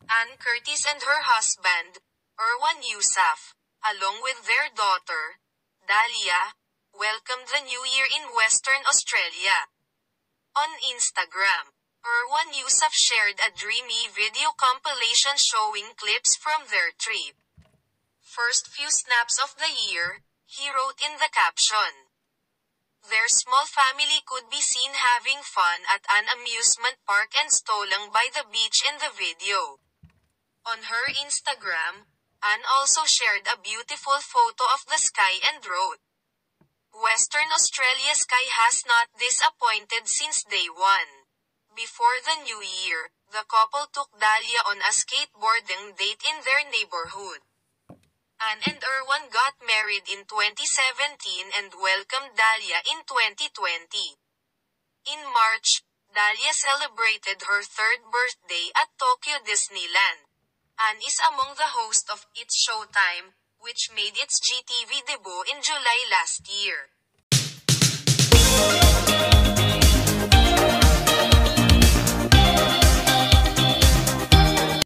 Ann Curtis and her husband, Erwan Yusuf, along with their daughter, Dahlia, welcomed the new year in Western Australia. On Instagram, Erwan Yusuf shared a dreamy video compilation showing clips from their trip. First few snaps of the year, he wrote in the caption. Their small family could be seen having fun at an amusement park and Stolang by the beach in the video. On her Instagram, Ann also shared a beautiful photo of the sky and wrote, Western Australia sky has not disappointed since day one. Before the new year, the couple took Dahlia on a skateboarding date in their neighborhood. Ann and Erwan got married in 2017 and welcomed Dahlia in 2020. In March, Dahlia celebrated her third birthday at Tokyo Disneyland. Ann is among the hosts of It's Showtime, which made its GTV debut in July last year.